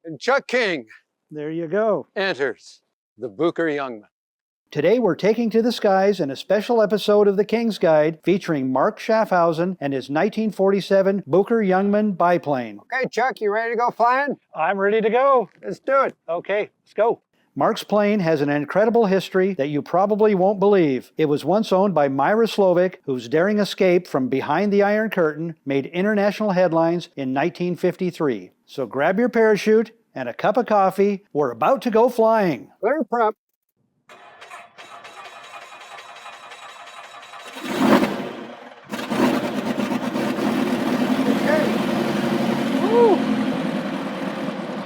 And Chuck King There you go. enters the Booker Jungmann. Today we're taking to the skies in a special episode of the King's Guide featuring Mark Schafhausen and his 1947 Booker Jungmann biplane. Okay, Chuck, you ready to go flying? I'm ready to go. Let's do it. Okay, let's go. Mark's plane has an incredible history that you probably won't believe. It was once owned by Mira Slovak, whose daring escape from behind the Iron Curtain made international headlines in 1953. So grab your parachute and a cup of coffee. We're about to go flying. Clear prop.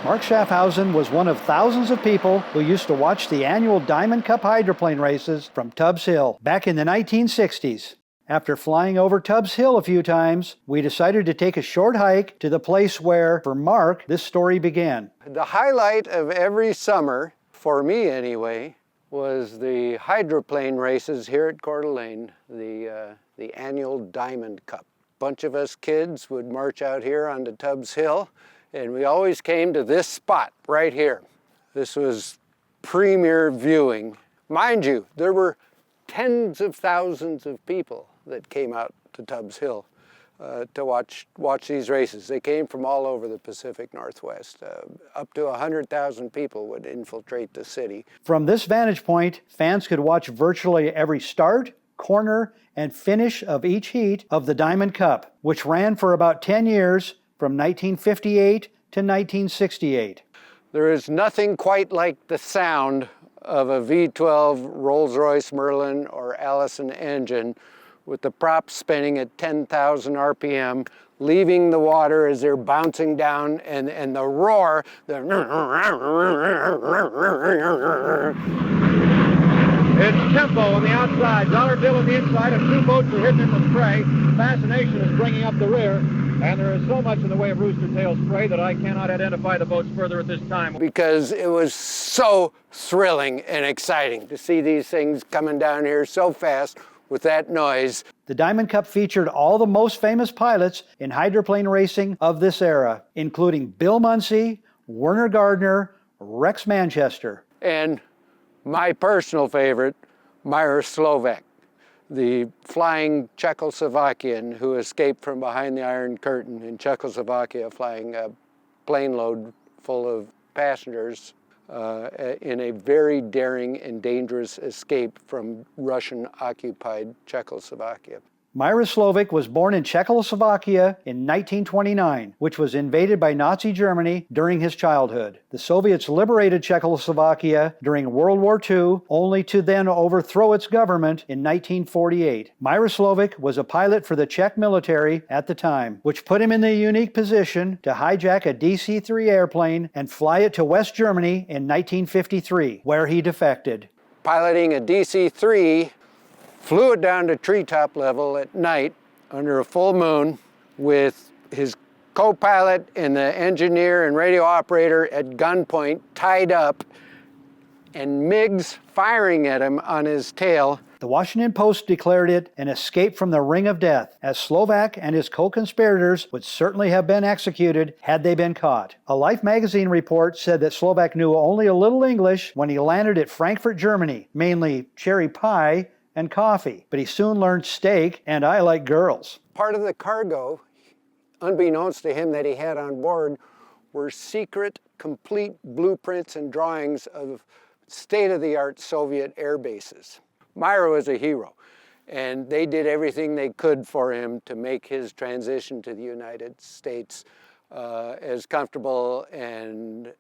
Mark Schafhausen was one of thousands of people who used to watch the annual Diamond Cup hydroplane races from Tubbs Hill back in the 1960s. After flying over Tubbs Hill a few times, we decided to take a short hike to the place where, for Mark, this story began. The highlight of every summer, for me anyway, was the hydroplane races here at Coeur d'Alene, the annual Diamond Cup. A bunch of us kids would march out here onto Tubbs Hill, and we always came to this spot right here. This was premier viewing. Mind you, there were tens of thousands of people that came out to Tubbs Hill to watch these races. They came from all over the Pacific Northwest. Up to 100,000 people would infiltrate the city. From this vantage point, fans could watch virtually every start, corner, and finish of each heat of the Diamond Cup, which ran for about 10 years from 1958 to 1968. There is nothing quite like the sound of a V12 Rolls-Royce Merlin or Allison engine with the props spinning at 10,000 RPM, leaving the water as they're bouncing down, and the roar, It's tempo on the outside, dollar bill on the inside, and two boats are hidden in the spray. Fascination is bringing up the rear, and there is so much in the way of rooster tail spray that I cannot identify the boats further at this time. Because it was so thrilling and exciting to see these things coming down here so fast with that noise. The Diamond Cup featured all the most famous pilots in hydroplane racing of this era, including Bill Munsey, Werner Gardner, Rex Manchester. And my personal favorite, Mira Slovak, the flying Czechoslovakian who escaped from behind the Iron Curtain in Czechoslovakia, flying a plane load full of passengers in a very daring and dangerous escape from Russian-occupied Czechoslovakia. Mira Slovak was born in Czechoslovakia in 1929, which was invaded by Nazi Germany during his childhood. The Soviets liberated Czechoslovakia during World War II, only to then overthrow its government in 1948. Mira Slovak was a pilot for the Czech military at the time, which put him in the unique position to hijack a DC-3 airplane and fly it to West Germany in 1953, where he defected. Piloting a DC-3, flew it down to treetop level at night under a full moon with his co-pilot and the engineer and radio operator at gunpoint tied up and MiGs firing at him on his tail. The Washington Post declared it an escape from the ring of death, as Slovak and his co-conspirators would certainly have been executed had they been caught. A Life magazine report said that Slovak knew only a little English when he landed at Frankfurt, Germany, mainly cherry pie and coffee, but he soon learned steak and I like girls. Part of the cargo, unbeknownst to him that he had on board, were secret, complete blueprints and drawings of state-of-the-art Soviet air bases. Mira was a hero, and they did everything they could for him to make his transition to the United States as comfortable and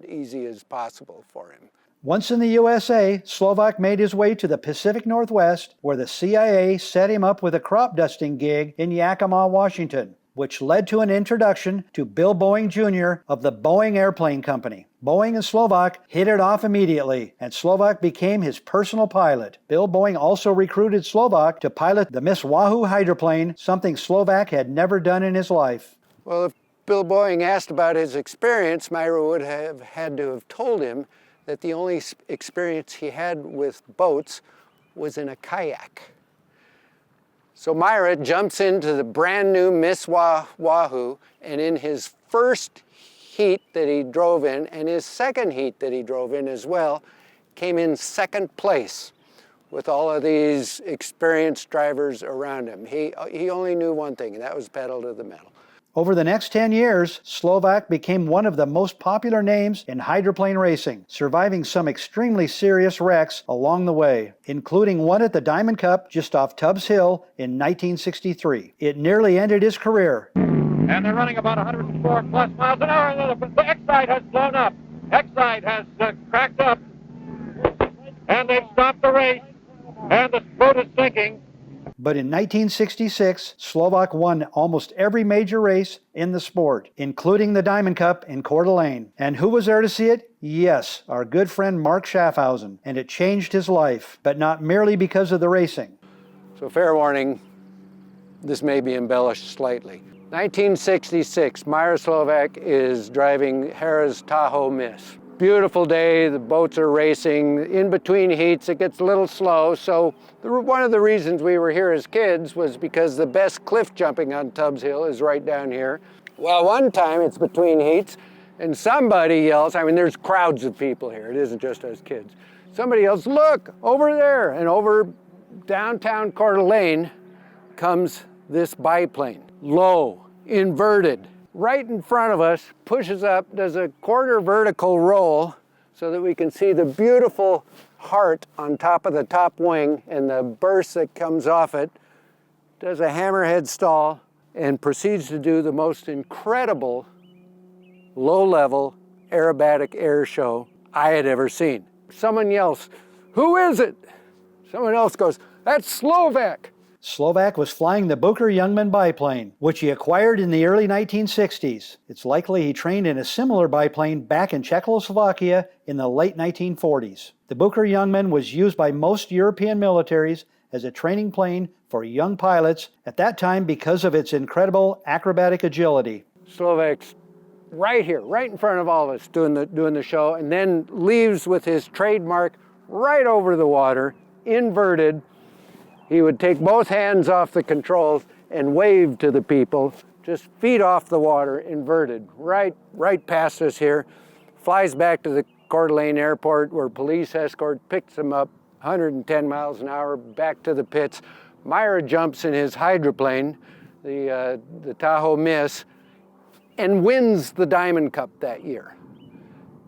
easy as possible for him. Once in the USA, Slovak made his way to the Pacific Northwest, where the CIA set him up with a crop dusting gig in Yakima, Washington, which led to an introduction to Bill Boeing Jr. of the Boeing Airplane Company. Boeing and Slovak hit it off immediately, and Slovak became his personal pilot. Bill Boeing also recruited Slovak to pilot the Miss Wahoo hydroplane, something Slovak had never done in his life. Well, if Bill Boeing asked about his experience, Mira would have had to have told him that the only experience he had with boats was in a kayak. So Mira jumps into the brand new Miss Wahoo, and in his first heat that he drove in, and his second heat that he drove in as well, came in second place with all of these experienced drivers around him. He only knew one thing, and that was pedal to the metal. Over the next 10 years, Slovak became one of the most popular names in hydroplane racing, surviving some extremely serious wrecks along the way, including one at the Diamond Cup just off Tubbs Hill in 1963. It nearly ended his career. And they're running about 104 plus miles an hour. The X-side has blown up. X-side has cracked up. And they've stopped the race. And the boat is sinking. But in 1966, Slovak won almost every major race in the sport, including the Diamond Cup in Coeur d'Alene. And who was there to see it? Yes, our good friend Mark Schafhausen. And it changed his life, but not merely because of the racing. So fair warning, this may be embellished slightly. 1966, Mira Slovak is driving Harrah's Tahoe Miss. Beautiful day, the boats are racing. In between heats, it gets a little slow, so one of the reasons we were here as kids was because the best cliff jumping on Tubbs Hill is right down here. Well, one time it's between heats, and somebody yells, I mean, there's crowds of people here, it isn't just us kids. Somebody yells, look, over there, and over downtown Coeur d'Alene comes this biplane, low, inverted. Right in front of us, pushes up, does a quarter vertical roll so that we can see the beautiful heart on top of the top wing and the burst that comes off it, does a hammerhead stall, and proceeds to do the most incredible low-level aerobatic air show I had ever seen. Someone yells, who is it? Someone else goes, that's Slovak. Slovak was flying the Jungmann Biplane, which he acquired in the early 1960s. It's likely he trained in a similar biplane back in Czechoslovakia in the late 1940s. The Jungmann was used by most European militaries as a training plane for young pilots at that time because of its incredible acrobatic agility. Slovak's right here, right in front of all of us doing the show, and then leaves with his trademark right over the water, inverted. He would take both hands off the controls and wave to the people, just feet off the water, inverted, right past us here, flies back to the Coeur d'Alene airport where police escort picks him up 110 miles an hour back to the pits. Mira jumps in his hydroplane, the Tahoe Miss, and wins the Diamond Cup that year.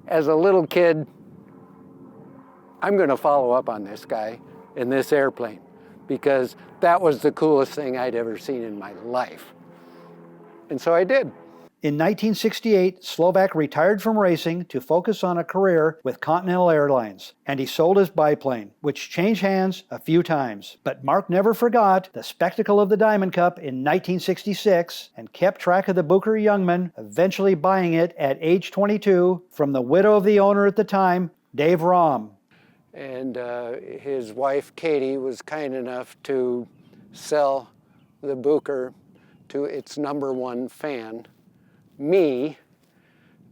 As a little kid, I'm gonna follow up on this guy in this airplane, because that was the coolest thing I'd ever seen in my life. And so I did. In 1968, Slovak retired from racing to focus on a career with Continental Airlines, and he sold his biplane, which changed hands a few times. But Mark never forgot the spectacle of the Diamond Cup in 1966 and kept track of the Jungmann, eventually buying it at age 22 from the widow of the owner at the time, Dave Rahm. And his wife, Katie, was kind enough to sell the Booker to its #1 fan, me.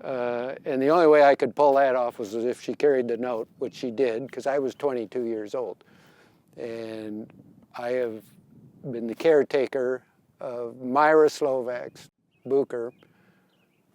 And the only way I could pull that off was if she carried the note, which she did, because I was 22 years old. And I have been the caretaker of Mira Slovak's Booker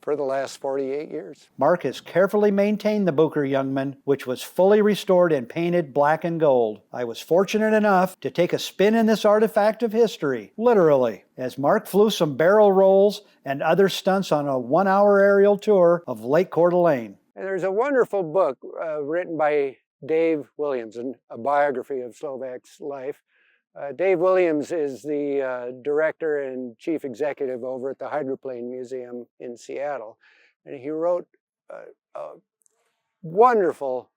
for the last 48 years. Mark has carefully maintained the Jungmann, which was fully restored and painted black and gold. I was fortunate enough to take a spin in this artifact of history, literally, as Mark flew some barrel rolls and other stunts on a 1-hour aerial tour of Lake Coeur d'Alene. And there's a wonderful book written by Dave Williams, a biography of Slovak's life. Dave Williams is the director and chief executive over at the Hydroplane Museum in Seattle. And he wrote a wonderful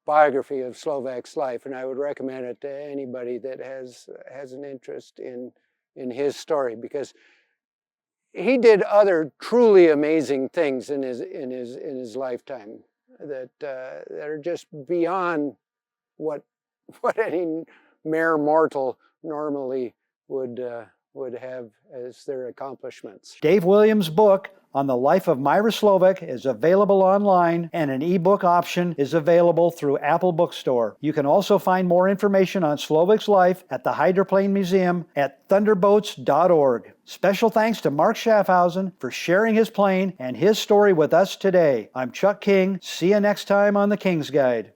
biography of Slovak's life, and I would recommend it to anybody that has an interest in his story, because he did other truly amazing things in his lifetime that are just beyond what any mere mortal normally would would have as their accomplishments. Dave Williams' book on the life of Mira Slovak is available online, and an ebook option is available through Apple Bookstore. You can also find more information on Slovak's life at the Hydroplane Museum at thunderboats.org. Special thanks to Mark Schafhausen for sharing his plane and his story with us today. I'm Chuck King. See you next time on The King's Guide.